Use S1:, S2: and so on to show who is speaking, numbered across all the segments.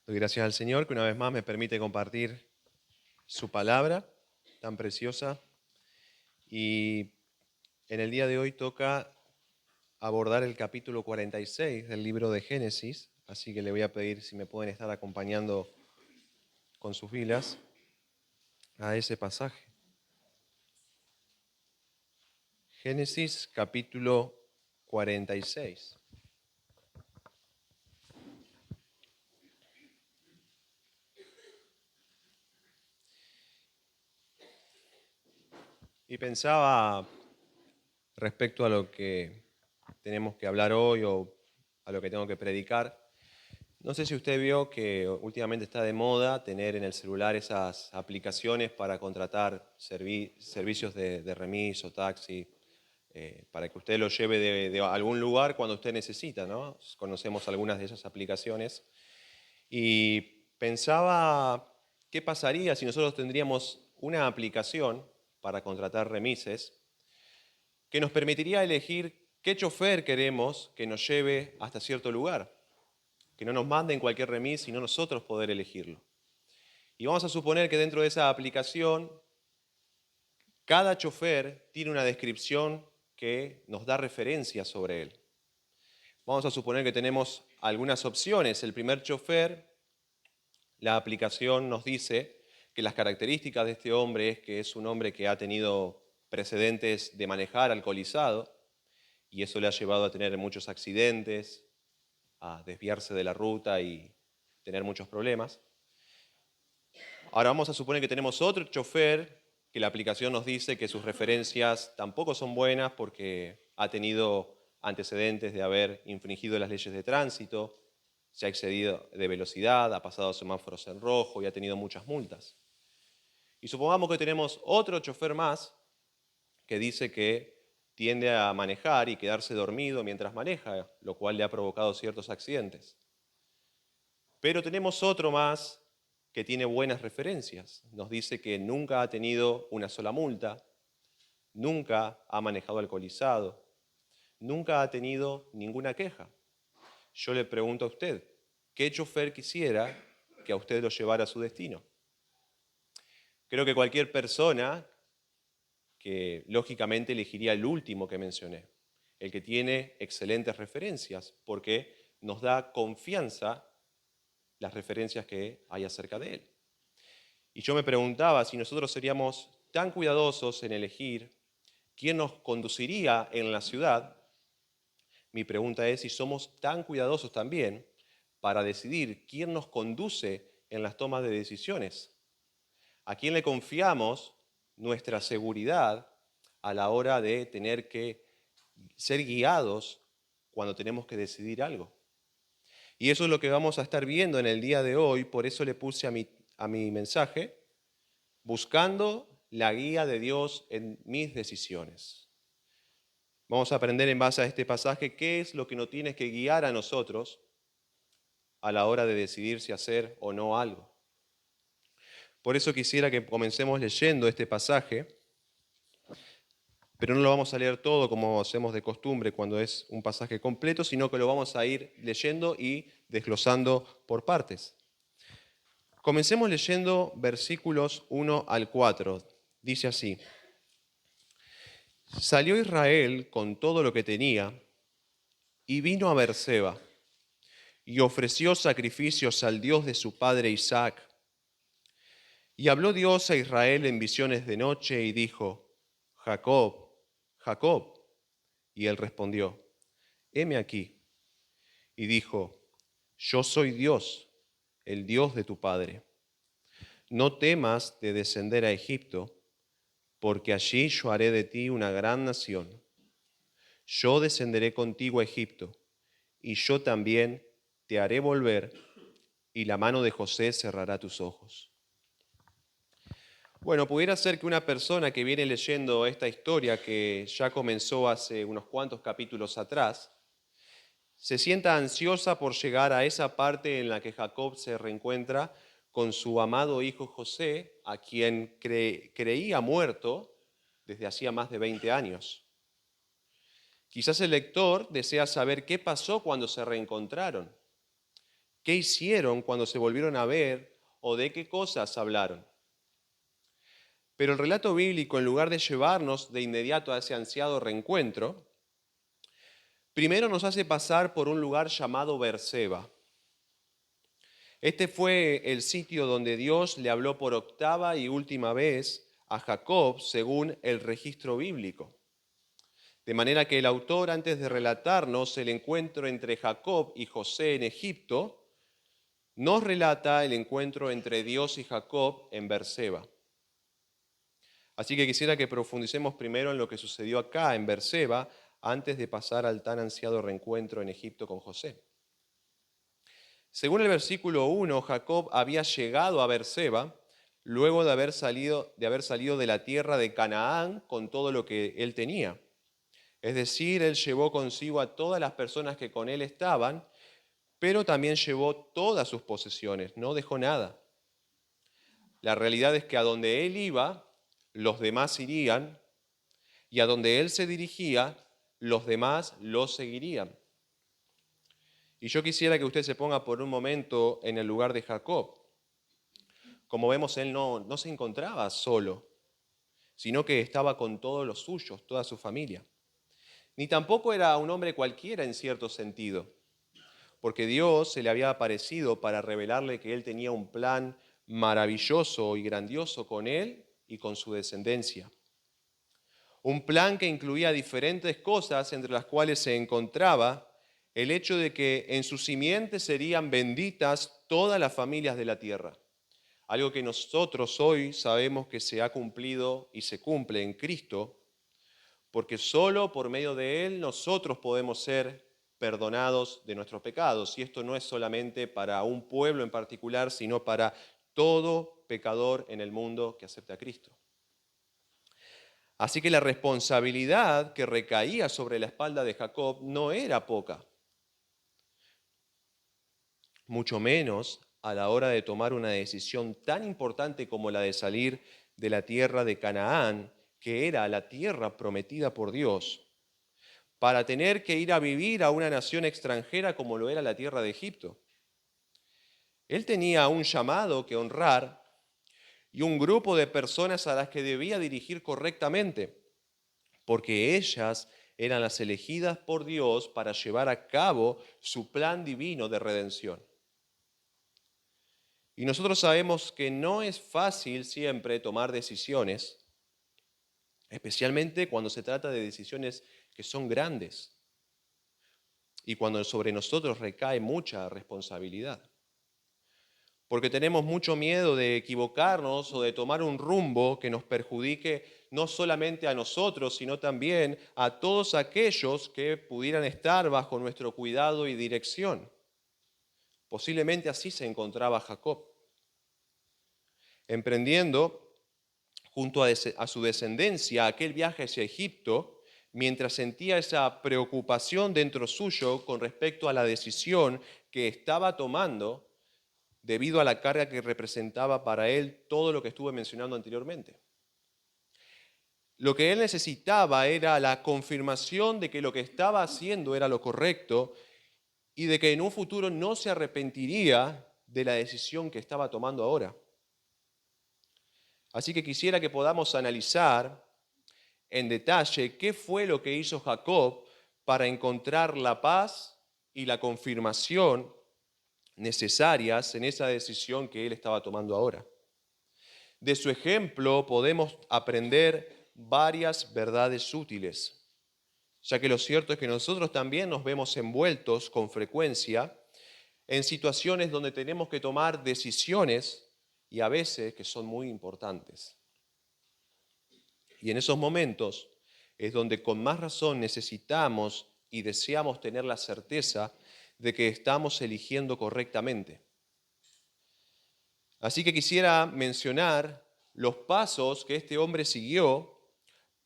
S1: Doy gracias al Señor que una vez más me permite compartir su palabra tan preciosa. Y en el día de hoy toca abordar el capítulo 46 del libro de Génesis, así que le voy a pedir si me pueden estar acompañando con sus Biblias a ese pasaje. Génesis capítulo 46. Y pensaba respecto a lo que tenemos que hablar hoy o a lo que tengo que predicar. No sé si usted vio que últimamente está de moda tener en el celular esas aplicaciones para contratar servicios de remis o taxi, para que usted lo lleve de algún lugar cuando usted necesita, ¿no? Conocemos algunas de esas aplicaciones. Y pensaba, ¿qué pasaría si nosotros tendríamos una aplicación para contratar remises que nos permitiría elegir qué chofer queremos que nos lleve hasta cierto lugar? Que no nos manden cualquier remis, sino nosotros poder elegirlo. Y vamos a suponer que dentro de esa aplicación, cada chofer tiene una descripción que nos da referencias sobre él. Vamos a suponer que tenemos algunas opciones. El primer chofer, la aplicación nos dice que las características de este hombre es que es un hombre que ha tenido precedentes de manejar alcoholizado y eso le ha llevado a tener muchos accidentes, a desviarse de la ruta y tener muchos problemas. Ahora vamos a suponer que tenemos otro chofer que la aplicación nos dice que sus referencias tampoco son buenas porque ha tenido antecedentes de haber infringido las leyes de tránsito, se ha excedido de velocidad, ha pasado semáforos en rojo y ha tenido muchas multas. Y supongamos que tenemos otro chofer más que dice que tiende a manejar y quedarse dormido mientras maneja, lo cual le ha provocado ciertos accidentes. Pero tenemos otro más que tiene buenas referencias. Nos dice que nunca ha tenido una sola multa, nunca ha manejado alcoholizado, nunca ha tenido ninguna queja. Yo le pregunto a usted, ¿qué chofer quisiera que a usted lo llevara a su destino? Creo que cualquier persona que lógicamente elegiría el último que mencioné, el que tiene excelentes referencias, porque nos da confianza las referencias que hay acerca de él. Y yo me preguntaba si nosotros seríamos tan cuidadosos en elegir quién nos conduciría en la ciudad. Mi pregunta es si somos tan cuidadosos también para decidir quién nos conduce en las tomas de decisiones. ¿A quién le confiamos nuestra seguridad a la hora de tener que ser guiados cuando tenemos que decidir algo? Y eso es lo que vamos a estar viendo en el día de hoy, por eso le puse a mi mensaje, buscando la guía de Dios en mis decisiones. Vamos a aprender en base a este pasaje qué es lo que nos tiene que guiar a nosotros a la hora de decidir si hacer o no algo. Por eso quisiera que comencemos leyendo este pasaje, pero no lo vamos a leer todo como hacemos de costumbre cuando es un pasaje completo, sino que lo vamos a ir leyendo y desglosando por partes. Comencemos leyendo versículos 1 al 4. Dice así: Salió Israel con todo lo que tenía y vino a Beerseba y ofreció sacrificios al Dios de su padre Isaac. Y habló Dios a Israel en visiones de noche y dijo: Jacob, Jacob. Y él respondió: heme aquí. Y dijo: yo soy Dios, el Dios de tu padre. No temas de descender a Egipto, porque allí yo haré de ti una gran nación. Yo descenderé contigo a Egipto, y yo también te haré volver, y la mano de José cerrará tus ojos. Bueno, pudiera ser que una persona que viene leyendo esta historia que ya comenzó hace unos cuantos capítulos atrás, se sienta ansiosa por llegar a esa parte en la que Jacob se reencuentra con su amado hijo José, a quien creía muerto desde hacía más de 20 años. Quizás el lector desea saber qué pasó cuando se reencontraron, ¿Qué hicieron cuando se volvieron a ver o de qué cosas hablaron? Pero el relato bíblico, en lugar de llevarnos de inmediato a ese ansiado reencuentro, primero nos hace pasar por un lugar llamado Berseba. Este fue el sitio donde Dios le habló por octava y última vez a Jacob, según el registro bíblico. De manera que el autor, antes de relatarnos el encuentro entre Jacob y José en Egipto, nos relata el encuentro entre Dios y Jacob en Berseba. Así que quisiera que profundicemos primero en lo que sucedió acá en Berseba, antes de pasar al tan ansiado reencuentro en Egipto con José. Según el versículo 1, Jacob había llegado a Berseba luego de haber salido de la tierra de Canaán con todo lo que él tenía. Es decir, él llevó consigo a todas las personas que con él estaban, pero también llevó todas sus posesiones, no dejó nada. La realidad es que a donde él iba, los demás irían, y a donde él se dirigía, los demás lo seguirían. Y yo quisiera que usted se ponga por un momento en el lugar de Jacob. Como vemos, él no se encontraba solo, sino que estaba con todos los suyos, toda su familia. Ni tampoco era un hombre cualquiera en cierto sentido, porque Dios se le había aparecido para revelarle que él tenía un plan maravilloso y grandioso con él y con su descendencia. Un plan que incluía diferentes cosas, entre las cuales se encontraba el hecho de que en su simiente serían benditas todas las familias de la tierra. Algo que nosotros hoy sabemos que se ha cumplido y se cumple en Cristo, porque solo por medio de Él nosotros podemos ser perdonados de nuestros pecados. Y esto no es solamente para un pueblo en particular, sino para todo pecador en el mundo que acepta a Cristo. Así que la responsabilidad que recaía sobre la espalda de Jacob no era poca, mucho menos a la hora de tomar una decisión tan importante como la de salir de la tierra de Canaán, que era la tierra prometida por Dios, para tener que ir a vivir a una nación extranjera como lo era la tierra de Egipto. Él tenía un llamado que honrar y un grupo de personas a las que debía dirigir correctamente, porque ellas eran las elegidas por Dios para llevar a cabo su plan divino de redención. Y nosotros sabemos que no es fácil siempre tomar decisiones, especialmente cuando se trata de decisiones que son grandes y cuando sobre nosotros recae mucha responsabilidad. Porque tenemos mucho miedo de equivocarnos o de tomar un rumbo que nos perjudique no solamente a nosotros, sino también a todos aquellos que pudieran estar bajo nuestro cuidado y dirección. Posiblemente así se encontraba Jacob, emprendiendo junto a su descendencia aquel viaje hacia Egipto, mientras sentía esa preocupación dentro suyo con respecto a la decisión que estaba tomando debido a la carga que representaba para él todo lo que estuve mencionando anteriormente. Lo que él necesitaba era la confirmación de que lo que estaba haciendo era lo correcto y de que en un futuro no se arrepentiría de la decisión que estaba tomando ahora. Así que quisiera que podamos analizar en detalle qué fue lo que hizo Jacob para encontrar la paz y la confirmación necesarias en esa decisión que él estaba tomando ahora. De su ejemplo podemos aprender varias verdades útiles, ya que lo cierto es que nosotros también nos vemos envueltos con frecuencia en situaciones donde tenemos que tomar decisiones y a veces que son muy importantes. Y en esos momentos es donde con más razón necesitamos y deseamos tener la certeza de que estamos eligiendo correctamente. Así que quisiera mencionar los pasos que este hombre siguió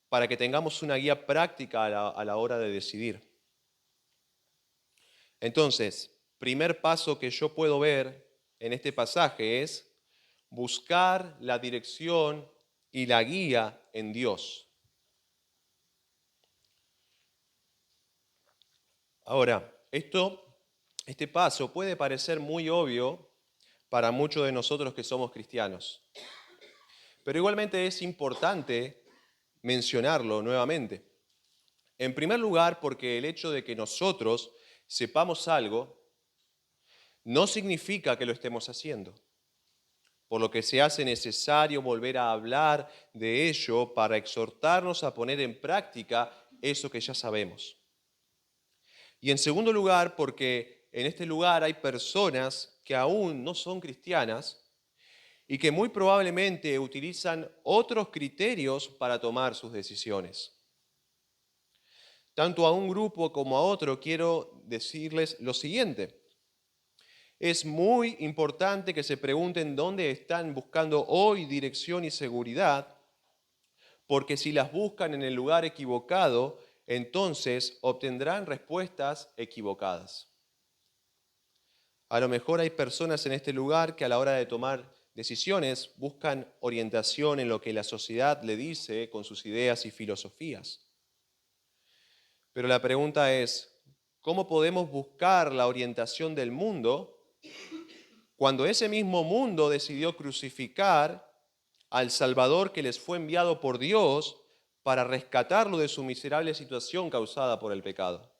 S1: para que tengamos una guía práctica a la hora de decidir. Entonces, primer paso que yo puedo ver en este pasaje es buscar la dirección y la guía en Dios. Ahora, esto Este paso puede parecer muy obvio para muchos de nosotros que somos cristianos, pero igualmente es importante mencionarlo nuevamente. En primer lugar, porque el hecho de que nosotros sepamos algo no significa que lo estemos haciendo, por lo que se hace necesario volver a hablar de ello para exhortarnos a poner en práctica eso que ya sabemos. Y en segundo lugar, porque en este lugar hay personas que aún no son cristianas y que muy probablemente utilizan otros criterios para tomar sus decisiones. Tanto a un grupo como a otro quiero decirles lo siguiente. Es muy importante que se pregunten dónde están buscando hoy dirección y seguridad, porque si las buscan en el lugar equivocado, entonces obtendrán respuestas equivocadas. A lo mejor hay personas en este lugar que a la hora de tomar decisiones buscan orientación en lo que la sociedad le dice con sus ideas y filosofías. Pero la pregunta es, ¿cómo podemos buscar la orientación del mundo cuando ese mismo mundo decidió crucificar al Salvador que les fue enviado por Dios para rescatarlo de su miserable situación causada por el pecado?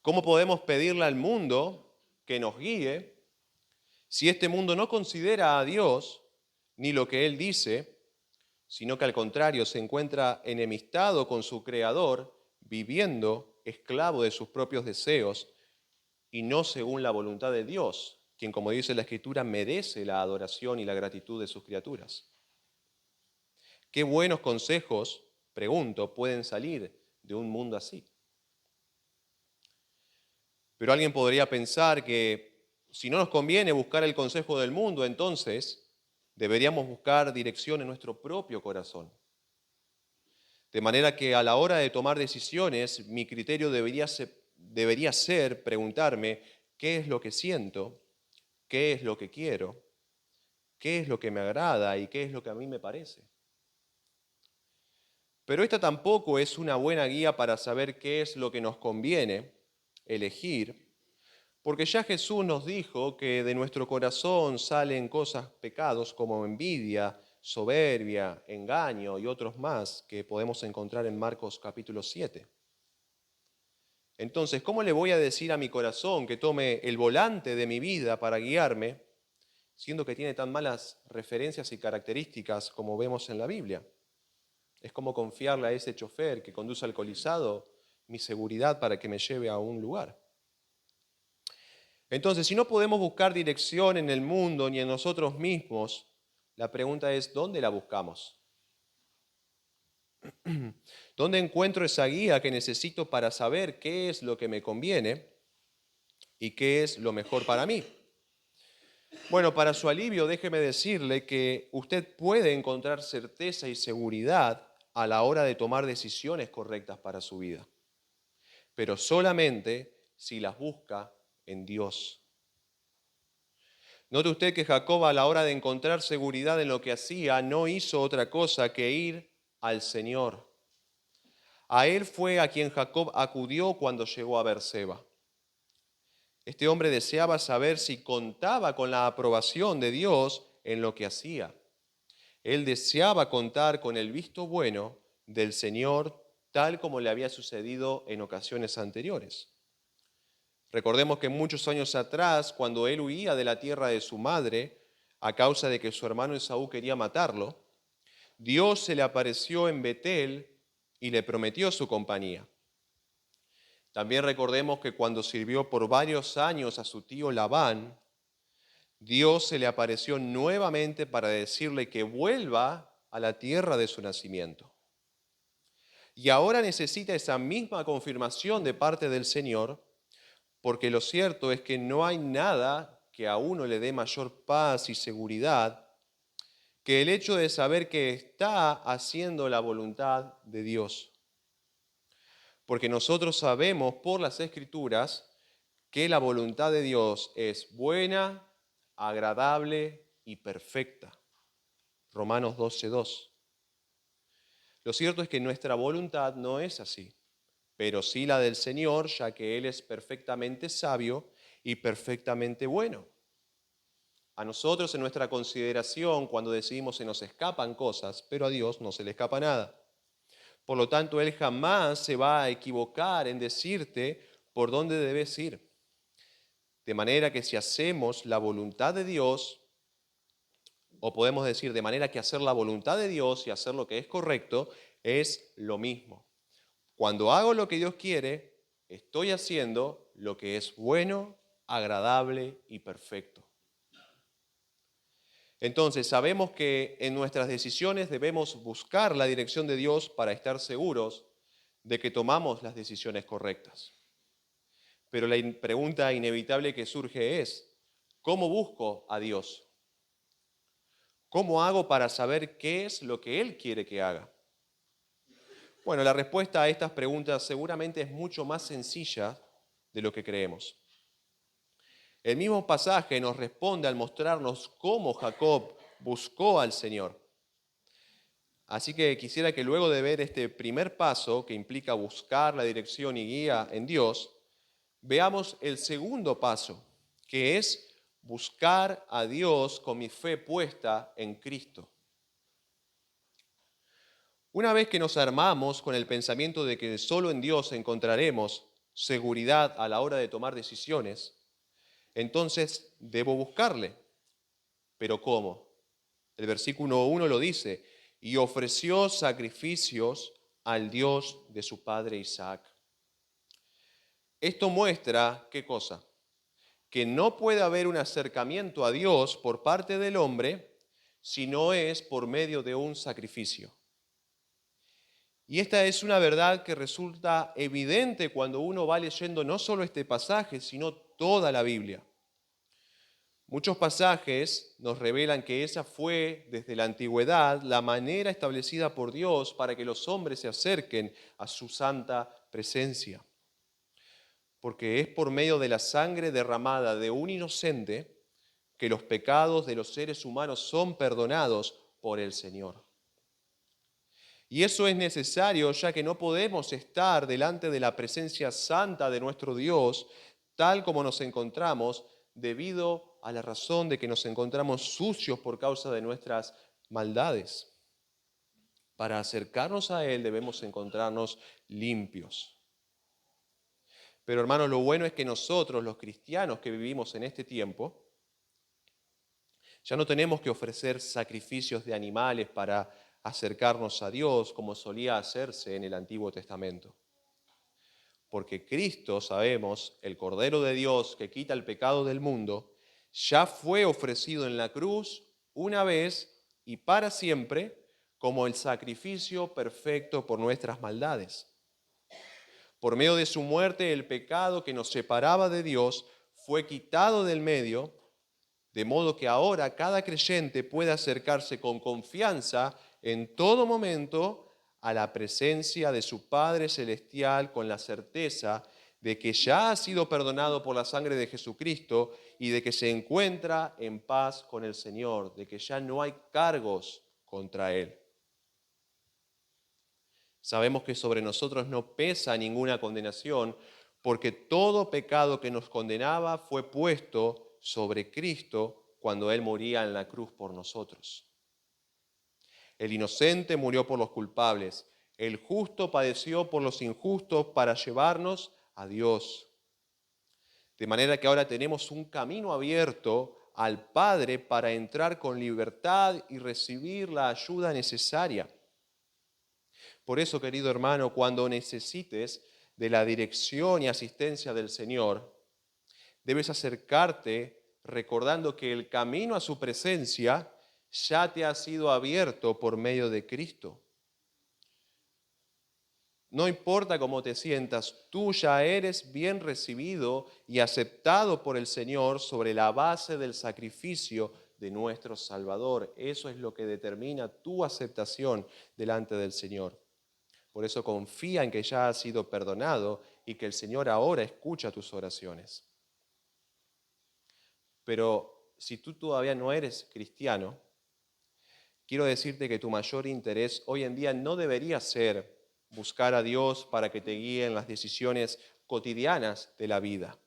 S1: ¿Cómo podemos pedirle al mundo que nos guíe si este mundo no considera a Dios ni lo que Él dice, sino que al contrario se encuentra enemistado con su Creador, viviendo esclavo de sus propios deseos y no según la voluntad de Dios, quien, como dice la Escritura, merece la adoración y la gratitud de sus criaturas? ¿Qué buenos consejos, pregunto, pueden salir de un mundo así? Pero alguien podría pensar que si no nos conviene buscar el consejo del mundo, entonces deberíamos buscar dirección en nuestro propio corazón. De manera que a la hora de tomar decisiones, mi criterio debería ser preguntarme qué es lo que siento, qué es lo que quiero, qué es lo que me agrada y qué es lo que a mí me parece. Pero esta tampoco es una buena guía para saber qué es lo que nos conviene elegir, porque ya Jesús nos dijo que de nuestro corazón salen cosas, pecados como envidia, soberbia, engaño y otros más que podemos encontrar en Marcos capítulo 7. Entonces, ¿cómo le voy a decir a mi corazón que tome el volante de mi vida para guiarme, siendo que tiene tan malas referencias y características como vemos en la Biblia? Es como confiarle a ese chofer que conduce alcoholizado mi seguridad para que me lleve a un lugar. Entonces, si no podemos buscar dirección en el mundo ni en nosotros mismos, la pregunta es, ¿dónde la buscamos? ¿Dónde encuentro esa guía que necesito para saber qué es lo que me conviene y qué es lo mejor para mí? Bueno, para su alivio, déjeme decirle que usted puede encontrar certeza y seguridad a la hora de tomar decisiones correctas para su vida, pero solamente si las busca en Dios. Note usted que Jacob, a la hora de encontrar seguridad en lo que hacía, no hizo otra cosa que ir al Señor. A él fue a quien Jacob acudió cuando llegó a Beerseba. Este hombre deseaba saber si contaba con la aprobación de Dios en lo que hacía. Él deseaba contar con el visto bueno del Señor, tal como le había sucedido en ocasiones anteriores. Recordemos que muchos años atrás, cuando él huía de la tierra de su madre, a causa de que su hermano Esaú quería matarlo, Dios se le apareció en Betel y le prometió su compañía. También recordemos que cuando sirvió por varios años a su tío Labán, Dios se le apareció nuevamente para decirle que vuelva a la tierra de su nacimiento. Y ahora necesita esa misma confirmación de parte del Señor, porque lo cierto es que no hay nada que a uno le dé mayor paz y seguridad que el hecho de saber que está haciendo la voluntad de Dios. Porque nosotros sabemos por las Escrituras que la voluntad de Dios es buena, agradable y perfecta. Romanos 12:2. Lo cierto es que nuestra voluntad no es así. pero sí la del Señor, ya que Él es perfectamente sabio y perfectamente bueno. A nosotros en nuestra consideración, cuando decidimos, se nos escapan cosas, pero a Dios no se le escapa nada. Por lo tanto, Él jamás se va a equivocar en decirte por dónde debes ir. De manera que si hacemos la voluntad de Dios, o podemos decir de manera que hacer la voluntad de Dios y hacer lo que es correcto, es lo mismo. Cuando hago lo que Dios quiere, estoy haciendo lo que es bueno, agradable y perfecto. Entonces, sabemos que en nuestras decisiones debemos buscar la dirección de Dios para estar seguros de que tomamos las decisiones correctas. Pero la pregunta inevitable que surge es, ¿cómo busco a Dios? ¿Cómo hago para saber qué es lo que Él quiere que haga? Bueno, la respuesta a estas preguntas seguramente es mucho más sencilla de lo que creemos. El mismo pasaje nos responde al mostrarnos cómo Jacob buscó al Señor. Así que quisiera que luego de ver este primer paso, que implica buscar la dirección y guía en Dios, veamos el segundo paso, que es buscar a Dios con mi fe puesta en Cristo. Una vez que nos armamos con el pensamiento de que solo en Dios encontraremos seguridad a la hora de tomar decisiones, entonces debo buscarle. ¿Pero cómo? El versículo 1 lo dice, y ofreció sacrificios al Dios de su padre Isaac. Esto muestra, ¿qué cosa? Que no puede haber un acercamiento a Dios por parte del hombre si no es por medio de un sacrificio. Y esta es una verdad que resulta evidente cuando uno va leyendo no solo este pasaje, sino toda la Biblia. Muchos pasajes nos revelan que esa fue, desde la antigüedad, la manera establecida por Dios para que los hombres se acerquen a su santa presencia. Porque es por medio de la sangre derramada de un inocente que los pecados de los seres humanos son perdonados por el Señor. Y eso es necesario ya que no podemos estar delante de la presencia santa de nuestro Dios tal como nos encontramos debido a la razón de que nos encontramos sucios por causa de nuestras maldades. Para acercarnos a Él debemos encontrarnos limpios. Pero hermanos, lo bueno es que nosotros, los cristianos que vivimos en este tiempo, ya no tenemos que ofrecer sacrificios de animales para acercarnos a Dios como solía hacerse en el Antiguo Testamento. Porque Cristo, sabemos, el Cordero de Dios que quita el pecado del mundo, ya fue ofrecido en la cruz una vez y para siempre como el sacrificio perfecto por nuestras maldades. Por medio de su muerte, el pecado que nos separaba de Dios fue quitado del medio, de modo que ahora cada creyente puede acercarse con confianza en todo momento a la presencia de su Padre Celestial con la certeza de que ya ha sido perdonado por la sangre de Jesucristo y de que se encuentra en paz con el Señor, de que ya no hay cargos contra Él. Sabemos que sobre nosotros no pesa ninguna condenación porque todo pecado que nos condenaba fue puesto sobre Cristo cuando Él moría en la cruz por nosotros. El inocente murió por los culpables, el justo padeció por los injustos para llevarnos a Dios. De manera que ahora tenemos un camino abierto al Padre para entrar con libertad y recibir la ayuda necesaria. Por eso, querido hermano, cuando necesites de la dirección y asistencia del Señor, debes acercarte recordando que el camino a su presencia ya te ha sido abierto por medio de Cristo. No importa cómo te sientas, tú ya eres bien recibido y aceptado por el Señor sobre la base del sacrificio de nuestro Salvador. Eso es lo que determina tu aceptación delante del Señor. Por eso confía en que ya has sido perdonado y que el Señor ahora escucha tus oraciones. Pero si tú todavía no eres cristiano, quiero decirte que tu mayor interés hoy en día no debería ser buscar a Dios para que te guíe en las decisiones cotidianas de la vida,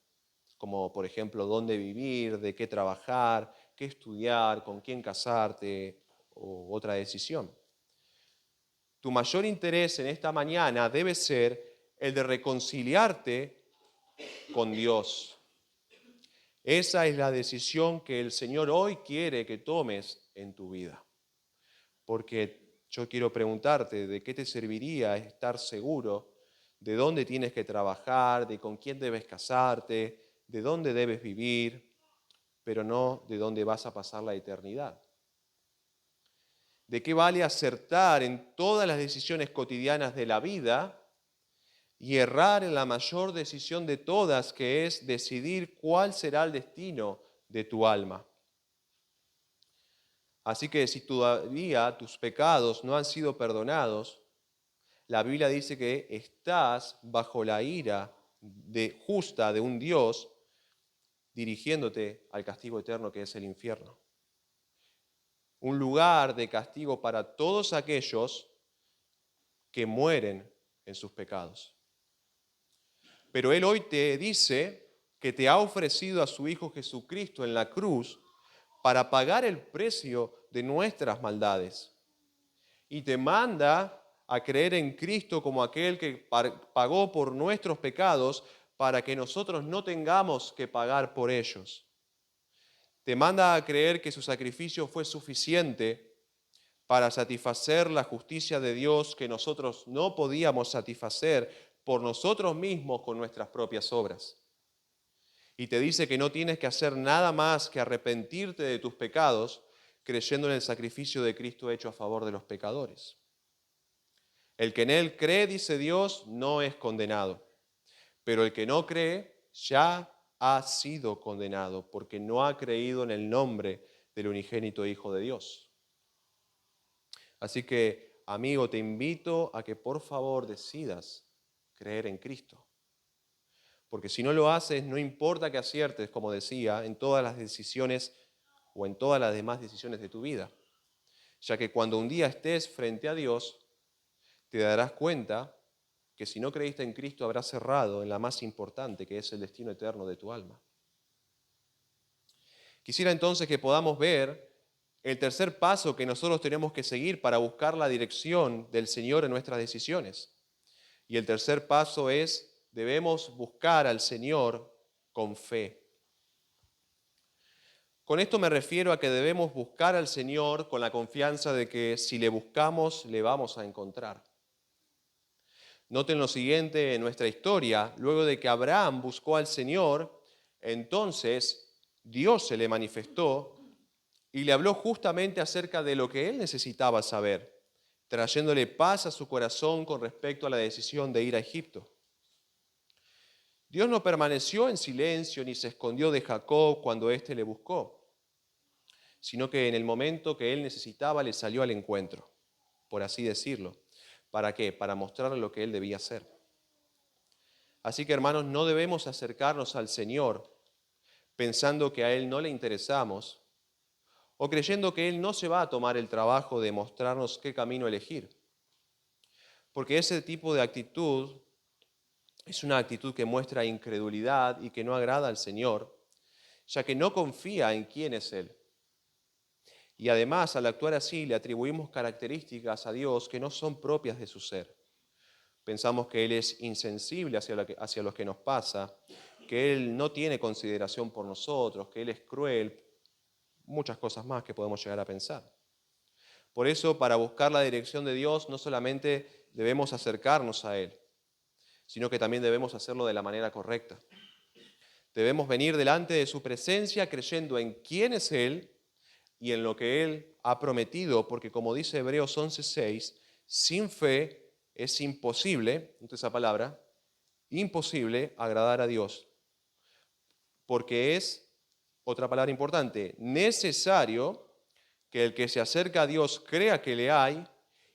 S1: como por ejemplo dónde vivir, de qué trabajar, qué estudiar, con quién casarte o otra decisión. Tu mayor interés en esta mañana debe ser el de reconciliarte con Dios. Esa es la decisión que el Señor hoy quiere que tomes en tu vida. Porque yo quiero preguntarte, ¿de qué te serviría estar seguro de dónde tienes que trabajar, de con quién debes casarte, de dónde debes vivir, pero no de dónde vas a pasar la eternidad? ¿De qué vale acertar en todas las decisiones cotidianas de la vida y errar en la mayor decisión de todas, que es decidir cuál será el destino de tu alma? Así que si todavía tus pecados no han sido perdonados, la Biblia dice que estás bajo la ira justa de un Dios dirigiéndote al castigo eterno que es el infierno. Un lugar de castigo para todos aquellos que mueren en sus pecados. Pero Él hoy te dice que te ha ofrecido a su Hijo Jesucristo en la cruz para pagar el precio de nuestras maldades. Y te manda a creer en Cristo como aquel que pagó por nuestros pecados para que nosotros no tengamos que pagar por ellos. Te manda a creer que su sacrificio fue suficiente para satisfacer la justicia de Dios que nosotros no podíamos satisfacer por nosotros mismos con nuestras propias obras. Y te dice que no tienes que hacer nada más que arrepentirte de tus pecados creyendo en el sacrificio de Cristo hecho a favor de los pecadores. El que en Él cree, dice Dios, no es condenado, pero el que no cree ya ha sido condenado porque no ha creído en el nombre del unigénito Hijo de Dios. Así que, amigo, te invito a que por favor decidas creer en Cristo. Porque si no lo haces, no importa que aciertes, como decía, en todas las decisiones o en todas las demás decisiones de tu vida. Ya que cuando un día estés frente a Dios, te darás cuenta que si no creíste en Cristo habrás cerrado en la más importante, que es el destino eterno de tu alma. Quisiera entonces que podamos ver el tercer paso que nosotros tenemos que seguir para buscar la dirección del Señor en nuestras decisiones. Y el tercer paso es, debemos buscar al Señor con fe. Con esto me refiero a que debemos buscar al Señor con la confianza de que si le buscamos, le vamos a encontrar. Noten lo siguiente en nuestra historia: luego de que Abraham buscó al Señor, entonces Dios se le manifestó y le habló justamente acerca de lo que él necesitaba saber, trayéndole paz a su corazón con respecto a la decisión de ir a Egipto. Dios no permaneció en silencio ni se escondió de Jacob cuando éste le buscó, sino que en el momento que él necesitaba le salió al encuentro, por así decirlo. ¿Para qué? Para mostrarle lo que él debía hacer. Así que, hermanos, no debemos acercarnos al Señor pensando que a Él no le interesamos o creyendo que Él no se va a tomar el trabajo de mostrarnos qué camino elegir. Porque ese tipo de actitud es una actitud que muestra incredulidad y que no agrada al Señor, ya que no confía en quién es Él. Y además, al actuar así, le atribuimos características a Dios que no son propias de su ser. Pensamos que Él es insensible hacia lo que nos pasa, que Él no tiene consideración por nosotros, que Él es cruel, muchas cosas más que podemos llegar a pensar. Por eso, para buscar la dirección de Dios, no solamente debemos acercarnos a Él, sino que también debemos hacerlo de la manera correcta. Debemos venir delante de su presencia creyendo en quién es Él y en lo que Él ha prometido, porque como dice Hebreos 11:6, sin fe es imposible, note esa palabra, imposible agradar a Dios, porque es, otra palabra importante, necesario que el que se acerca a Dios crea que le hay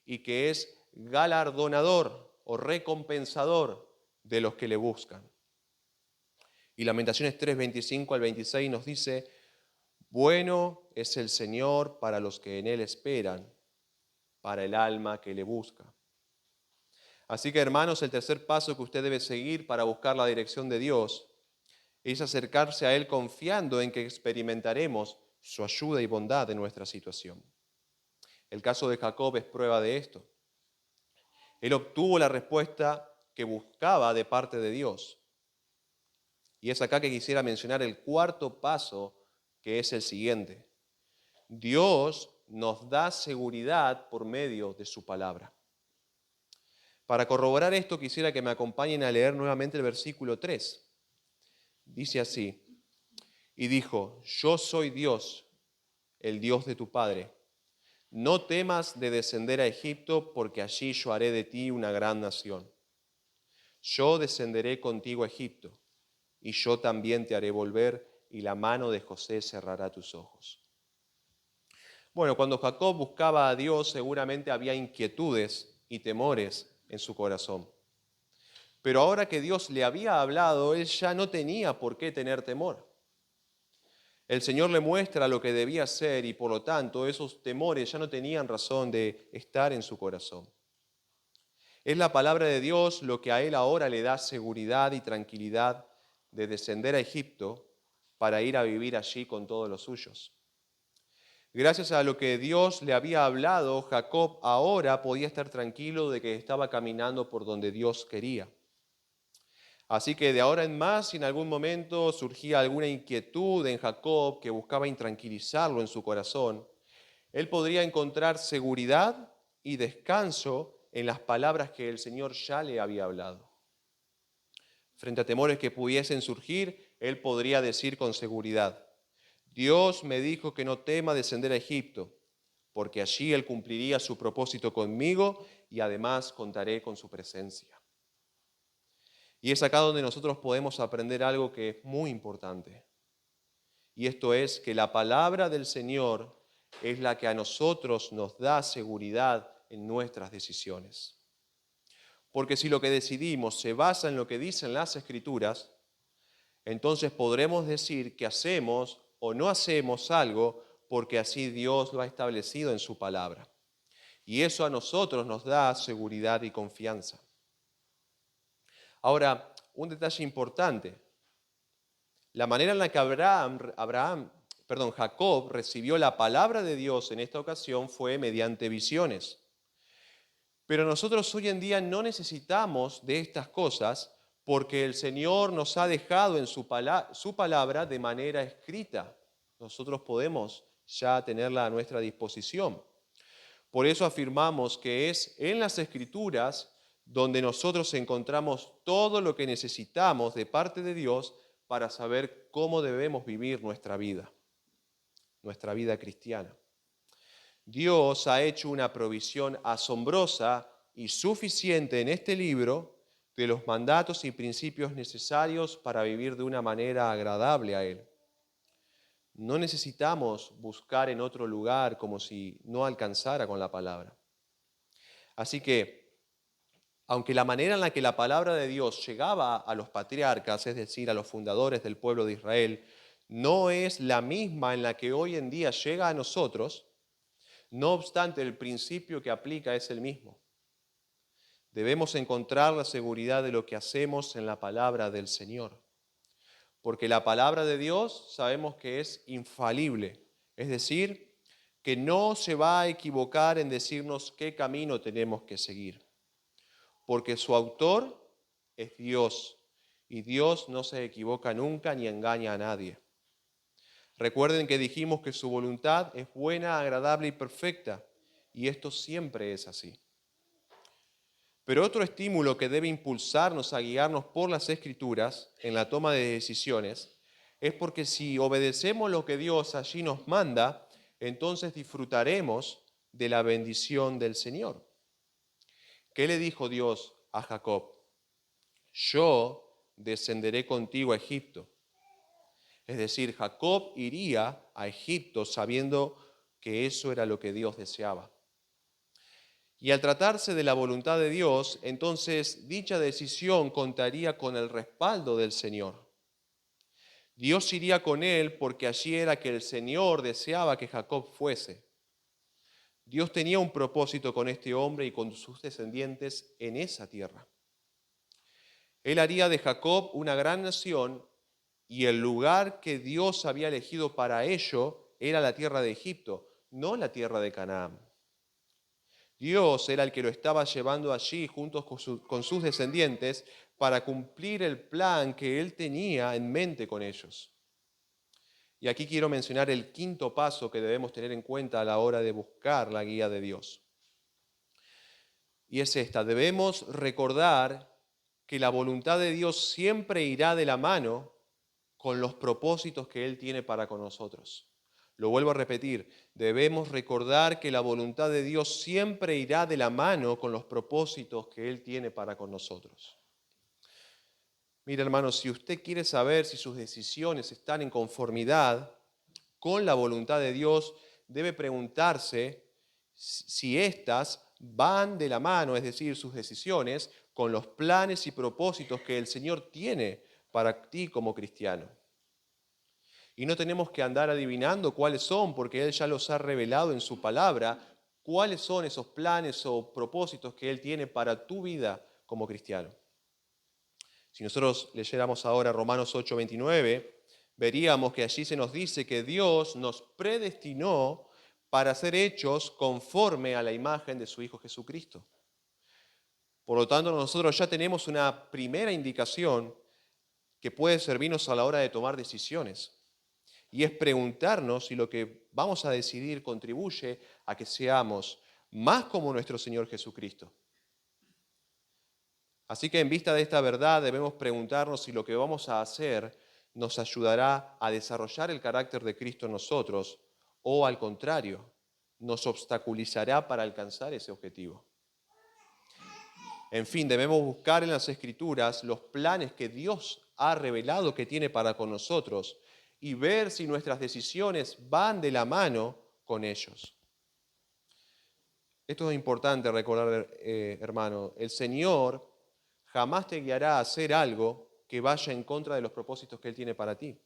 S1: y que es galardonador o recompensador de los que le buscan. Y Lamentaciones 3:25 al 26 nos dice: bueno es el Señor para los que en Él esperan, para el alma que le busca. Así que, hermanos, el tercer paso que usted debe seguir para buscar la dirección de Dios es acercarse a Él confiando en que experimentaremos su ayuda y bondad en nuestra situación. El caso de Jacob es prueba de esto. Él obtuvo la respuesta que buscaba de parte de Dios. Y es acá que quisiera mencionar el cuarto paso, que es el siguiente. Dios nos da seguridad por medio de su palabra. Para corroborar esto, quisiera que me acompañen a leer nuevamente el versículo 3. Dice así: y dijo, yo soy Dios, el Dios de tu padre. No temas de descender a Egipto, porque allí yo haré de ti una gran nación. Yo descenderé contigo a Egipto, y yo también te haré volver, y la mano de José cerrará tus ojos. Bueno, cuando Jacob buscaba a Dios, seguramente había inquietudes y temores en su corazón. Pero ahora que Dios le había hablado, él ya no tenía por qué tener temor. El Señor le muestra lo que debía hacer y por lo tanto esos temores ya no tenían razón de estar en su corazón. Es la palabra de Dios lo que a él ahora le da seguridad y tranquilidad de descender a Egipto para ir a vivir allí con todos los suyos. Gracias a lo que Dios le había hablado, Jacob ahora podía estar tranquilo de que estaba caminando por donde Dios quería. Así que de ahora en más, si en algún momento surgía alguna inquietud en Jacob que buscaba intranquilizarlo en su corazón, él podría encontrar seguridad y descanso en las palabras que el Señor ya le había hablado. Frente a temores que pudiesen surgir, él podría decir con seguridad: Dios me dijo que no tema descender a Egipto, porque allí Él cumpliría su propósito conmigo y además contaré con su presencia. Y es acá donde nosotros podemos aprender algo que es muy importante. Y esto es que la palabra del Señor es la que a nosotros nos da seguridad en nuestras decisiones. Porque si lo que decidimos se basa en lo que dicen las Escrituras, entonces podremos decir que hacemos o no hacemos algo porque así Dios lo ha establecido en su palabra. Y eso a nosotros nos da seguridad y confianza. Ahora, un detalle importante. La manera en la que Jacob recibió la palabra de Dios en esta ocasión fue mediante visiones. Pero nosotros hoy en día no necesitamos de estas cosas porque el Señor nos ha dejado en su palabra de manera escrita. Nosotros podemos ya tenerla a nuestra disposición. Por eso afirmamos que es en las Escrituras donde nosotros encontramos todo lo que necesitamos de parte de Dios para saber cómo debemos vivir nuestra vida cristiana. Dios ha hecho una provisión asombrosa y suficiente en este libro de los mandatos y principios necesarios para vivir de una manera agradable a Él. No necesitamos buscar en otro lugar como si no alcanzara con la palabra. Así que, aunque la manera en la que la palabra de Dios llegaba a los patriarcas, es decir, a los fundadores del pueblo de Israel, no es la misma en la que hoy en día llega a nosotros, no obstante, el principio que aplica es el mismo. Debemos encontrar la seguridad de lo que hacemos en la palabra del Señor. Porque la palabra de Dios sabemos que es infalible, es decir, que no se va a equivocar en decirnos qué camino tenemos que seguir. Porque su autor es Dios, y Dios no se equivoca nunca ni engaña a nadie. Recuerden que dijimos que su voluntad es buena, agradable y perfecta, y esto siempre es así. Pero otro estímulo que debe impulsarnos a guiarnos por las Escrituras en la toma de decisiones es porque si obedecemos lo que Dios allí nos manda, entonces disfrutaremos de la bendición del Señor. ¿Qué le dijo Dios a Jacob? Yo descenderé contigo a Egipto. Es decir, Jacob iría a Egipto sabiendo que eso era lo que Dios deseaba. Y al tratarse de la voluntad de Dios, entonces dicha decisión contaría con el respaldo del Señor. Dios iría con él porque allí era que el Señor deseaba que Jacob fuese. Dios tenía un propósito con este hombre y con sus descendientes en esa tierra. Él haría de Jacob una gran nación y el lugar que Dios había elegido para ello era la tierra de Egipto, no la tierra de Canaán. Dios era el que lo estaba llevando allí juntos con sus descendientes para cumplir el plan que Él tenía en mente con ellos. Y aquí quiero mencionar el quinto paso que debemos tener en cuenta a la hora de buscar la guía de Dios. Y es esta: debemos recordar que la voluntad de Dios siempre irá de la mano con los propósitos que Él tiene para con nosotros. Lo vuelvo a repetir, debemos recordar que la voluntad de Dios siempre irá de la mano con los propósitos que Él tiene para con nosotros. Mira, hermano, si usted quiere saber si sus decisiones están en conformidad con la voluntad de Dios, debe preguntarse si éstas van de la mano, es decir, sus decisiones, con los planes y propósitos que el Señor tiene para ti como cristiano. Y no tenemos que andar adivinando cuáles son, porque Él ya los ha revelado en su palabra, cuáles son esos planes o propósitos que Él tiene para tu vida como cristiano. Si nosotros leyéramos ahora Romanos 8:29, veríamos que allí se nos dice que Dios nos predestinó para ser hechos conforme a la imagen de su Hijo Jesucristo. Por lo tanto, nosotros ya tenemos una primera indicación que puede servirnos a la hora de tomar decisiones. Y es preguntarnos si lo que vamos a decidir contribuye a que seamos más como nuestro Señor Jesucristo. Así que en vista de esta verdad debemos preguntarnos si lo que vamos a hacer nos ayudará a desarrollar el carácter de Cristo en nosotros o al contrario, nos obstaculizará para alcanzar ese objetivo. En fin, debemos buscar en las Escrituras los planes que Dios ha revelado que tiene para con nosotros y ver si nuestras decisiones van de la mano con ellos. Esto es importante recordar, hermano. El Señor jamás te guiará a hacer algo que vaya en contra de los propósitos que Él tiene para ti.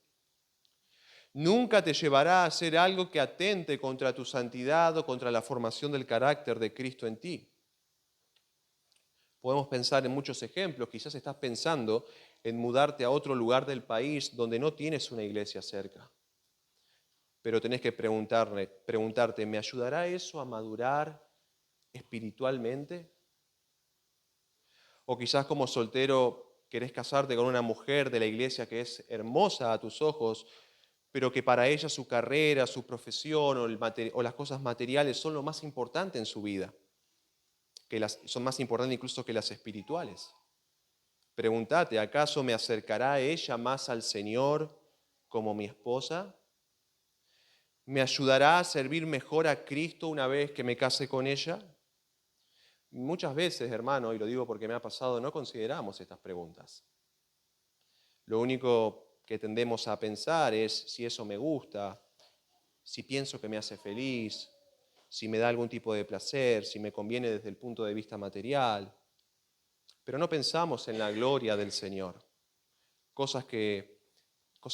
S1: Nunca te llevará a hacer algo que atente contra tu santidad o contra la formación del carácter de Cristo en ti. Podemos pensar en muchos ejemplos. Quizás estás pensando en mudarte a otro lugar del país donde no tienes una iglesia cerca. Pero tenés que preguntarte, ¿me ayudará eso a madurar espiritualmente? O quizás como soltero querés casarte con una mujer de la iglesia que es hermosa a tus ojos, pero que para ella su carrera, su profesión o las cosas materiales son lo más importante en su vida, son más importantes incluso que las espirituales. Pregúntate, ¿acaso me acercará ella más al Señor como mi esposa? ¿Me ayudará a servir mejor a Cristo una vez que me case con ella? Muchas veces, hermano, y lo digo porque me ha pasado, no consideramos estas preguntas. Lo único que tendemos a pensar es si eso me gusta, si pienso que me hace feliz, si me da algún tipo de placer, si me conviene desde el punto de vista material. Pero no pensamos en la gloria del Señor, cosa que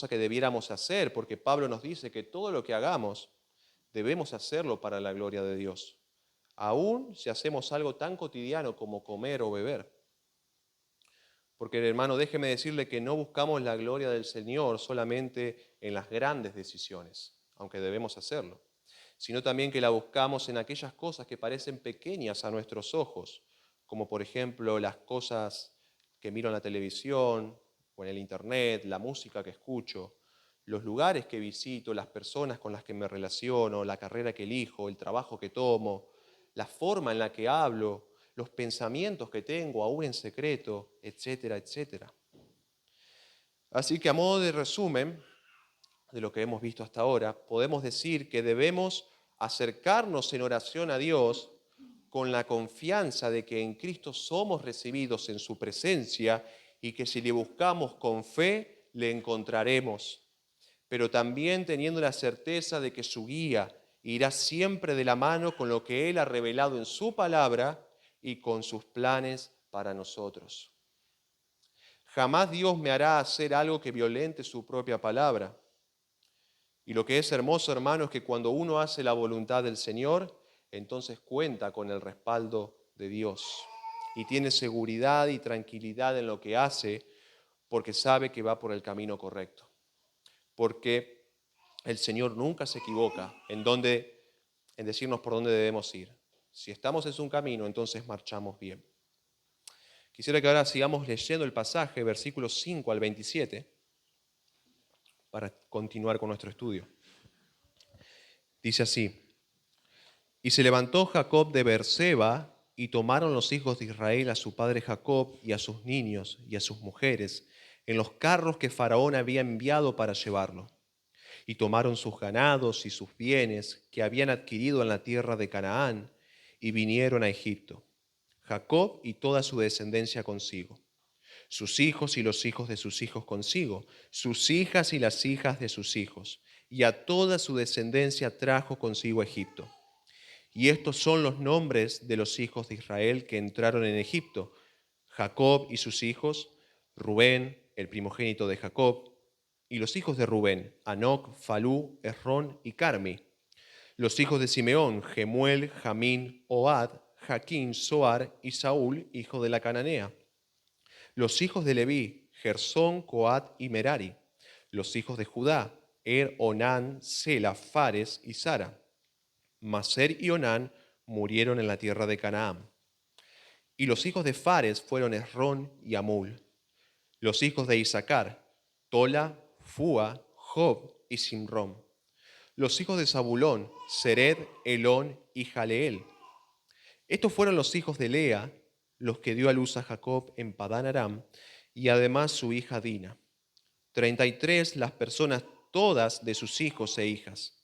S1: debiéramos hacer, porque Pablo nos dice que todo lo que hagamos debemos hacerlo para la gloria de Dios, aun si hacemos algo tan cotidiano como comer o beber. Porque, hermano, déjeme decirle que no buscamos la gloria del Señor solamente en las grandes decisiones, aunque debemos hacerlo, sino también que la buscamos en aquellas cosas que parecen pequeñas a nuestros ojos, como por ejemplo las cosas que miro en la televisión o en el internet, la música que escucho, los lugares que visito, las personas con las que me relaciono, la carrera que elijo, el trabajo que tomo, la forma en la que hablo, los pensamientos que tengo, aún en secreto, etcétera, etcétera. Así que a modo de resumen de lo que hemos visto hasta ahora, podemos decir que debemos acercarnos en oración a Dios con la confianza de que en Cristo somos recibidos en su presencia y que si le buscamos con fe, le encontraremos, pero también teniendo la certeza de que su guía irá siempre de la mano con lo que Él ha revelado en su palabra y con sus planes para nosotros. Jamás Dios me hará hacer algo que violente su propia palabra. Y lo que es hermoso, hermano, es que cuando uno hace la voluntad del Señor, entonces cuenta con el respaldo de Dios y tiene seguridad y tranquilidad en lo que hace porque sabe que va por el camino correcto. Porque el Señor nunca se equivoca en decirnos por dónde debemos ir. Si estamos en un camino, entonces marchamos bien. Quisiera que ahora sigamos leyendo el pasaje, versículos 5 al 27, para continuar con nuestro estudio. Dice así: Y se levantó Jacob de Beerseba, y tomaron los hijos de Israel a su padre Jacob y a sus niños y a sus mujeres en los carros que Faraón había enviado para llevarlo. Y tomaron sus ganados y sus bienes que habían adquirido en la tierra de Canaán, y vinieron a Egipto, Jacob y toda su descendencia consigo, sus hijos y los hijos de sus hijos consigo, sus hijas y las hijas de sus hijos, y a toda su descendencia trajo consigo a Egipto. Y estos son los nombres de los hijos de Israel que entraron en Egipto: Jacob y sus hijos, Rubén, el primogénito de Jacob, y los hijos de Rubén, Anoc, Falú, Esrón y Carmi. Los hijos de Simeón, Gemuel, Jamín, Ohad, Jaquín, Soar y Saúl, hijo de la Cananea. Los hijos de Leví, Gersón, Coat y Merari. Los hijos de Judá, Onán, Sela, Fares y Sara. Maser y Onán murieron en la tierra de Canaán. Y los hijos de Fares fueron Esrón y Amul. Los hijos de Isaacar, Tola, Fúa, Job y Simrón. Los hijos de Zabulón, Sered, Elón y Jaleel. Estos fueron los hijos de Lea, los que dio a luz a Jacob en Padán Aram, y además su hija Dina. 33 las personas todas de sus hijos e hijas.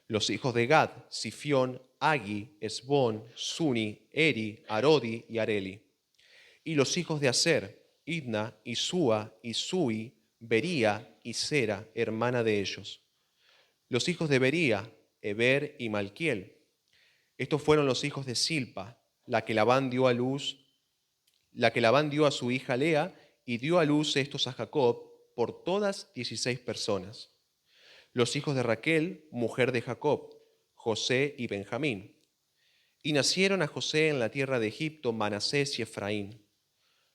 S1: Los hijos de Gad, Sifión, Agi, Esbón, Suni, Eri, Arodi y Areli. Y los hijos de Aser, Idna, Isúa, Isui, Bería y Sera, hermana de ellos. Los hijos de Bería, Eber y Malquiel. Estos fueron los hijos de Silpa, la que Labán dio a su hija Lea, y dio a luz estos a Jacob, por todas 16 personas. Los hijos de Raquel, mujer de Jacob, José y Benjamín. Y nacieron a José en la tierra de Egipto Manasés y Efraín,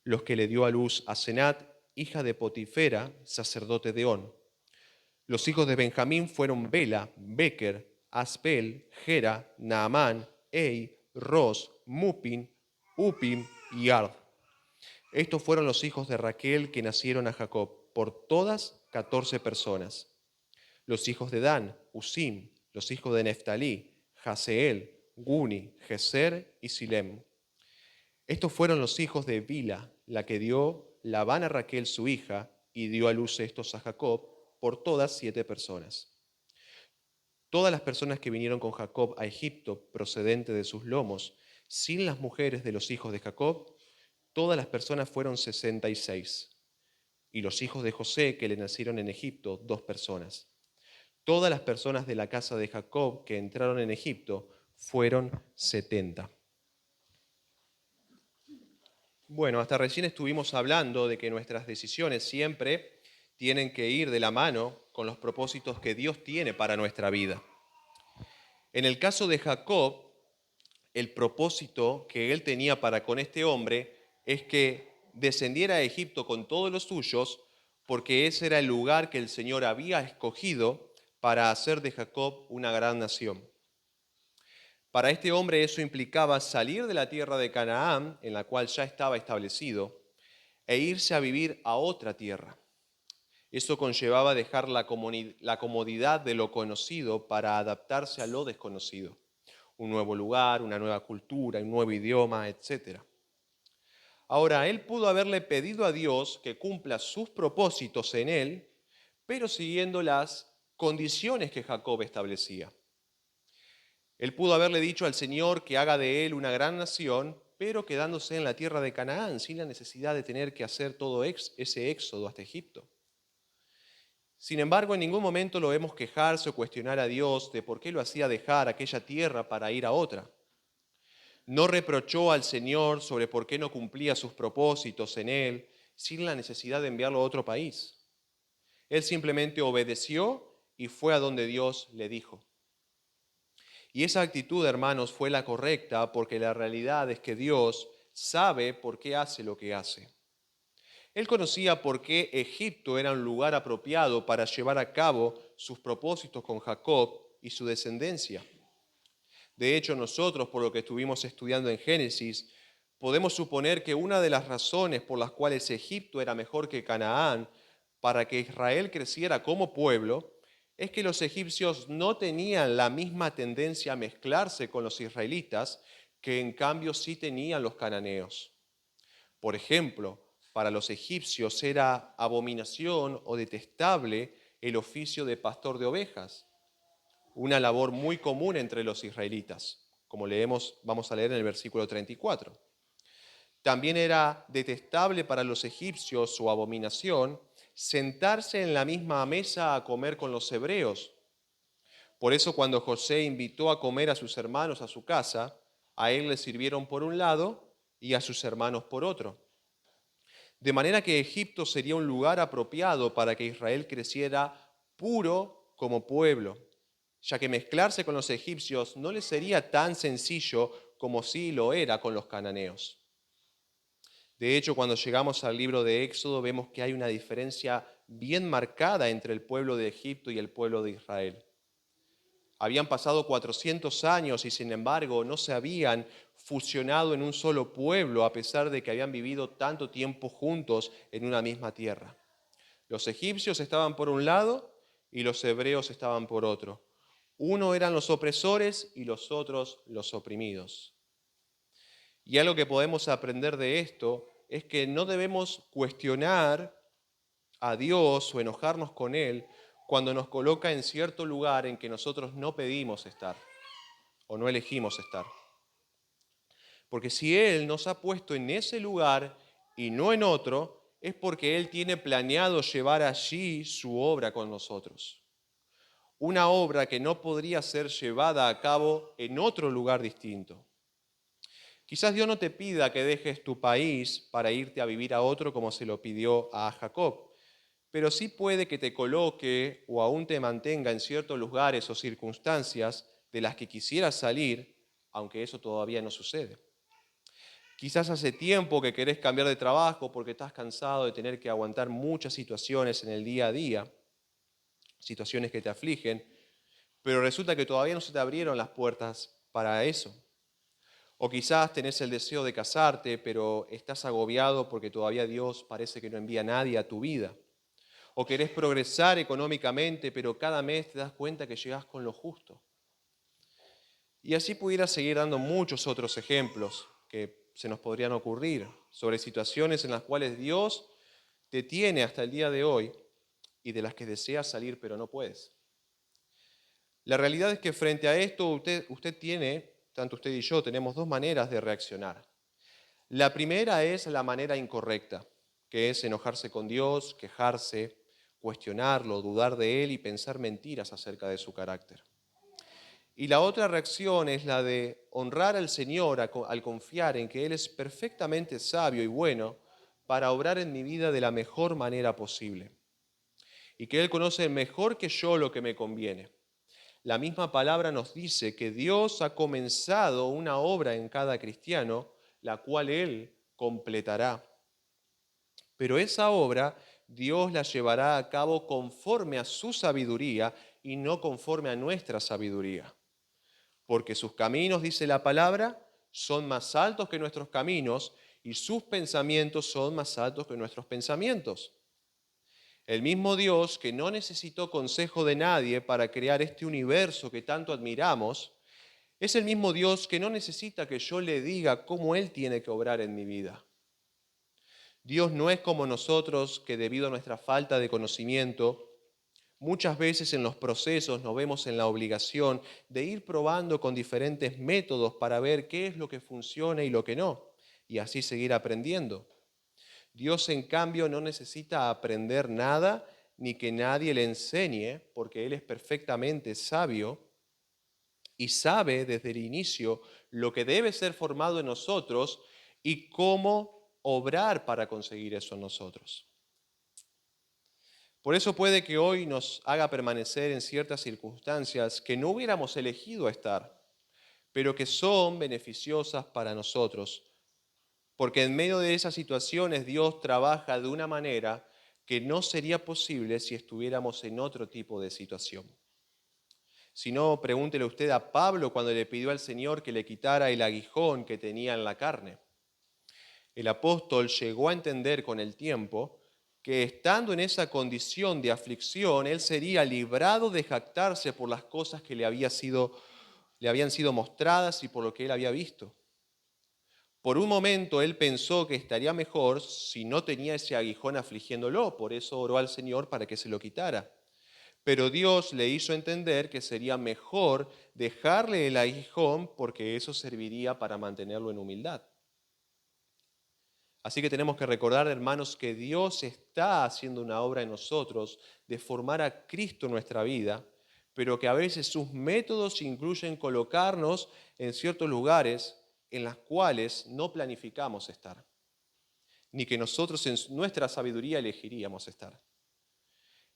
S1: los que le dio a luz a Senat, hija de Potifera, sacerdote de On. Los hijos de Benjamín fueron Bela, Beker, Asbel, Gera, Naamán, Ei, Ros, Mupin, Upim y Ard. Estos fueron los hijos de Raquel que nacieron a Jacob, por todas 14 personas. Los hijos de Dan, Usim. Los hijos de Neftalí, Jaseel, Guni, Geser y Silem. Estos fueron los hijos de Bila, la que dio Labán a Raquel su hija, y dio a luz estos a Jacob, por todas 7 personas. Todas las personas que vinieron con Jacob a Egipto, procedente de sus lomos, sin las mujeres de los hijos de Jacob, todas las personas fueron 66. Y los hijos de José que le nacieron en Egipto, 2 personas. Todas las personas de la casa de Jacob que entraron en Egipto fueron 70. Bueno, hasta recién estuvimos hablando de que nuestras decisiones siempre tienen que ir de la mano con los propósitos que Dios tiene para nuestra vida. En el caso de Jacob, el propósito que él tenía para con este hombre es que descendiera a Egipto con todos los suyos, porque ese era el lugar que el Señor había escogido para hacer de Jacob una gran nación. Para este hombre eso implicaba salir de la tierra de Canaán, en la cual ya estaba establecido, e irse a vivir a otra tierra. Eso conllevaba dejar la comodidad de lo conocido para adaptarse a lo desconocido. Un nuevo lugar, una nueva cultura, un nuevo idioma, etc. Ahora, él pudo haberle pedido a Dios que cumpla sus propósitos en él, pero siguiendo las condiciones que Jacob establecía. Él pudo haberle dicho al Señor que haga de él una gran nación, pero quedándose en la tierra de Canaán, sin la necesidad de tener que hacer todo ese éxodo hasta Egipto. Sin embargo, en ningún momento lo vemos quejarse o cuestionar a Dios de por qué lo hacía dejar aquella tierra para ir a otra. No reprochó al Señor sobre por qué no cumplía sus propósitos en él, sin la necesidad de enviarlo a otro país. Él simplemente obedeció y fue a donde Dios le dijo. Y esa actitud, hermanos, fue la correcta porque la realidad es que Dios sabe por qué hace lo que hace. Él conocía por qué Egipto era un lugar apropiado para llevar a cabo sus propósitos con Jacob y su descendencia. De hecho, nosotros, por lo que estuvimos estudiando en Génesis, podemos suponer que una de las razones por las cuales Egipto era mejor que Canaán para que Israel creciera como pueblo es que los egipcios no tenían la misma tendencia a mezclarse con los israelitas que en cambio sí tenían los cananeos. Por ejemplo, para los egipcios era abominación o detestable el oficio de pastor de ovejas, una labor muy común entre los israelitas, como vamos a leer en el versículo 34. También era detestable para los egipcios su abominación sentarse en la misma mesa a comer con los hebreos. Por eso cuando José invitó a comer a sus hermanos a su casa, a él le sirvieron por un lado y a sus hermanos por otro. De manera que Egipto sería un lugar apropiado para que Israel creciera puro como pueblo, ya que mezclarse con los egipcios no les sería tan sencillo como sí lo era con los cananeos. De hecho, cuando llegamos al libro de Éxodo vemos que hay una diferencia bien marcada entre el pueblo de Egipto y el pueblo de Israel. Habían pasado 400 años y sin embargo no se habían fusionado en un solo pueblo a pesar de que habían vivido tanto tiempo juntos en una misma tierra. Los egipcios estaban por un lado y los hebreos estaban por otro. Uno eran los opresores y los otros los oprimidos. Y algo que podemos aprender de esto es que no debemos cuestionar a Dios o enojarnos con Él cuando nos coloca en cierto lugar en que nosotros no pedimos estar o no elegimos estar. Porque si Él nos ha puesto en ese lugar y no en otro, es porque Él tiene planeado llevar allí su obra con nosotros. Una obra que no podría ser llevada a cabo en otro lugar distinto. Quizás Dios no te pida que dejes tu país para irte a vivir a otro como se lo pidió a Jacob, pero sí puede que te coloque o aún te mantenga en ciertos lugares o circunstancias de las que quisieras salir, aunque eso todavía no sucede. Quizás hace tiempo que querés cambiar de trabajo porque estás cansado de tener que aguantar muchas situaciones en el día a día, situaciones que te afligen, pero resulta que todavía no se te abrieron las puertas para eso. O quizás tenés el deseo de casarte, pero estás agobiado porque todavía Dios parece que no envía a nadie a tu vida. O querés progresar económicamente, pero cada mes te das cuenta que llegás con lo justo. Y así pudiera seguir dando muchos otros ejemplos que se nos podrían ocurrir sobre situaciones en las cuales Dios te tiene hasta el día de hoy y de las que deseas salir pero no puedes. La realidad es que frente a esto usted tiene, tanto usted y yo, tenemos dos maneras de reaccionar. La primera es la manera incorrecta, que es enojarse con Dios, quejarse, cuestionarlo, dudar de Él y pensar mentiras acerca de su carácter. Y la otra reacción es la de honrar al Señor al confiar en que Él es perfectamente sabio y bueno para obrar en mi vida de la mejor manera posible. Y que Él conoce mejor que yo lo que me conviene. La misma palabra nos dice que Dios ha comenzado una obra en cada cristiano, la cual Él completará. Pero esa obra Dios la llevará a cabo conforme a su sabiduría y no conforme a nuestra sabiduría. Porque sus caminos, dice la palabra, son más altos que nuestros caminos y sus pensamientos son más altos que nuestros pensamientos. El mismo Dios que no necesitó consejo de nadie para crear este universo que tanto admiramos, es el mismo Dios que no necesita que yo le diga cómo Él tiene que obrar en mi vida. Dios no es como nosotros que debido a nuestra falta de conocimiento, muchas veces en los procesos nos vemos en la obligación de ir probando con diferentes métodos para ver qué es lo que funciona y lo que no, y así seguir aprendiendo. Dios, en cambio, no necesita aprender nada ni que nadie le enseñe, porque Él es perfectamente sabio y sabe desde el inicio lo que debe ser formado en nosotros y cómo obrar para conseguir eso en nosotros. Por eso puede que hoy nos haga permanecer en ciertas circunstancias que no hubiéramos elegido estar, pero que son beneficiosas para nosotros, porque en medio de esas situaciones Dios trabaja de una manera que no sería posible si estuviéramos en otro tipo de situación. Si no, pregúntele usted a Pablo cuando le pidió al Señor que le quitara el aguijón que tenía en la carne. El apóstol llegó a entender con el tiempo que estando en esa condición de aflicción, él sería librado de jactarse por las cosas que le habían sido mostradas y por lo que él había visto. Por un momento él pensó que estaría mejor si no tenía ese aguijón afligiéndolo, por eso oró al Señor para que se lo quitara. Pero Dios le hizo entender que sería mejor dejarle el aguijón porque eso serviría para mantenerlo en humildad. Así que tenemos que recordar, hermanos, que Dios está haciendo una obra en nosotros de formar a Cristo en nuestra vida, pero que a veces sus métodos incluyen colocarnos en ciertos lugares en los cuales no planificamos estar, ni que nosotros en nuestra sabiduría elegiríamos estar.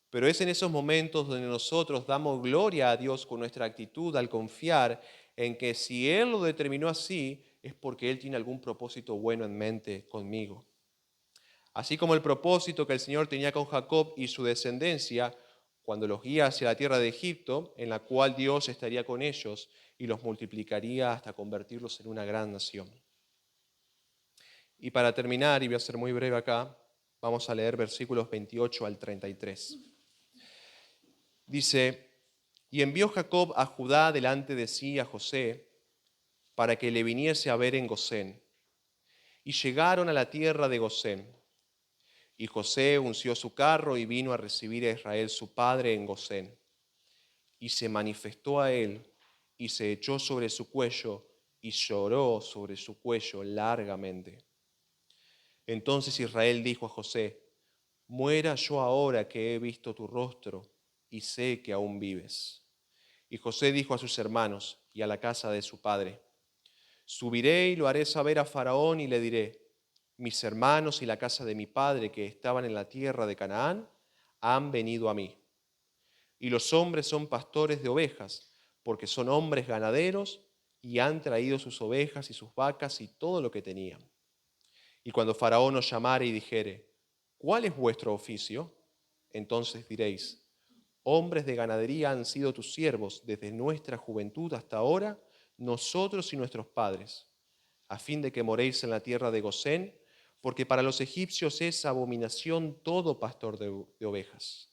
S1: Pero es en esos momentos donde nosotros damos gloria a Dios con nuestra actitud al confiar en que si Él lo determinó así, es porque Él tiene algún propósito bueno en mente conmigo. Así como el propósito que el Señor tenía con Jacob y su descendencia cuando los guía hacia la tierra de Egipto, en la cual Dios estaría con ellos y los multiplicaría hasta convertirlos en una gran nación. Y para terminar, y voy a ser muy breve acá, vamos a leer versículos 28 al 33. Dice: y envió Jacob a Judá delante de sí a José para que le viniese a ver en Gosén. Y llegaron a la tierra de Gosén. Y José unció su carro y vino a recibir a Israel su padre en Gosén. Y se manifestó a él y se echó sobre su cuello y lloró sobre su cuello largamente. Entonces Israel dijo a José: muera yo ahora que he visto tu rostro y sé que aún vives. Y José dijo a sus hermanos y a la casa de su padre: subiré y lo haré saber a Faraón y le diré: mis hermanos y la casa de mi padre que estaban en la tierra de Canaán han venido a mí. Y los hombres son pastores de ovejas, porque son hombres ganaderos y han traído sus ovejas y sus vacas y todo lo que tenían. Y cuando Faraón os llamare y dijere: ¿cuál es vuestro oficio? Entonces diréis: hombres de ganadería han sido tus siervos desde nuestra juventud hasta ahora, nosotros y nuestros padres, a fin de que moréis en la tierra de Gosén, porque para los egipcios es abominación todo pastor de ovejas.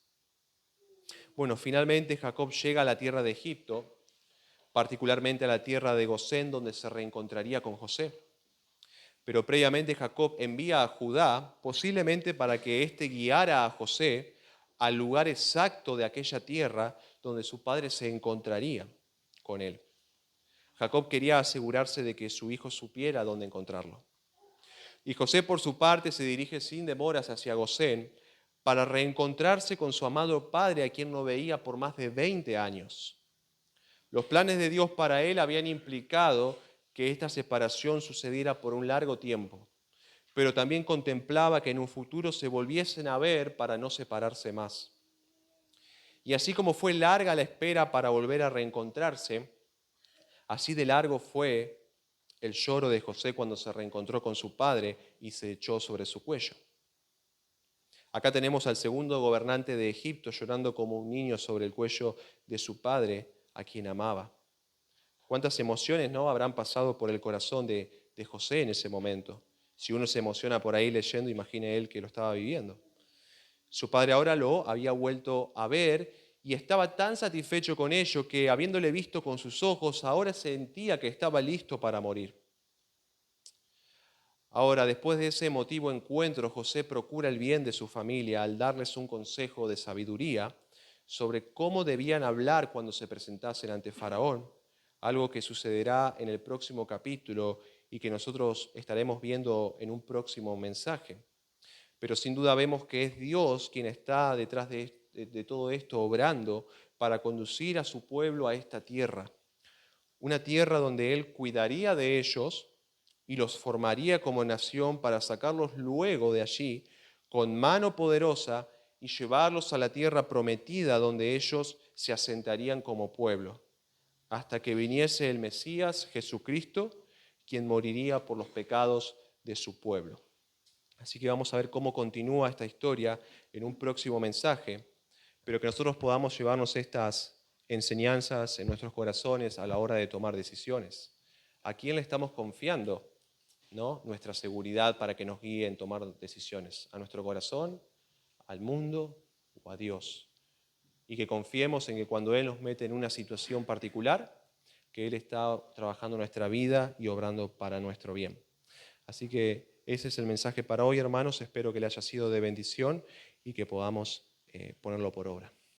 S1: Bueno, finalmente Jacob llega a la tierra de Egipto, particularmente a la tierra de Gosén, donde se reencontraría con José. Pero previamente Jacob envía a Judá, posiblemente para que éste guiara a José al lugar exacto de aquella tierra donde su padre se encontraría con él. Jacob quería asegurarse de que su hijo supiera dónde encontrarlo. Y José, por su parte, se dirige sin demoras hacia Gosén para reencontrarse con su amado padre, a quien no veía por más de 20 años. Los planes de Dios para él habían implicado que esta separación sucediera por un largo tiempo, pero también contemplaba que en un futuro se volviesen a ver para no separarse más. Y así como fue larga la espera para volver a reencontrarse, así de largo fue el lloro de José cuando se reencontró con su padre y se echó sobre su cuello. Acá tenemos al segundo gobernante de Egipto llorando como un niño sobre el cuello de su padre, a quien amaba. ¿Cuántas emociones no habrán pasado por el corazón de José en ese momento? Si uno se emociona por ahí leyendo, imagine él que lo estaba viviendo. Su padre ahora lo había vuelto a ver y estaba tan satisfecho con ello que, habiéndole visto con sus ojos, ahora sentía que estaba listo para morir. Ahora, después de ese emotivo encuentro, José procura el bien de su familia al darles un consejo de sabiduría sobre cómo debían hablar cuando se presentasen ante Faraón, algo que sucederá en el próximo capítulo y que nosotros estaremos viendo en un próximo mensaje. Pero sin duda vemos que es Dios quien está detrás de todo esto, obrando para conducir a su pueblo a esta tierra. Una tierra donde Él cuidaría de ellos y los formaría como nación para sacarlos luego de allí con mano poderosa y llevarlos a la tierra prometida donde ellos se asentarían como pueblo. hasta que viniese el Mesías, Jesucristo, quien moriría por los pecados de su pueblo. Así que vamos a ver cómo continúa esta historia en un próximo mensaje, pero que nosotros podamos llevarnos estas enseñanzas en nuestros corazones a la hora de tomar decisiones. ¿A quién le estamos confiando, ¿no?, nuestra seguridad para que nos guíe en tomar decisiones? ¿A nuestro corazón, al mundo o a Dios? Y que confiemos en que cuando Él nos mete en una situación particular, que Él está trabajando en nuestra vida y obrando para nuestro bien. Así que ese es el mensaje para hoy, hermanos. Espero que le haya sido de bendición y que podamos ponerlo por obra.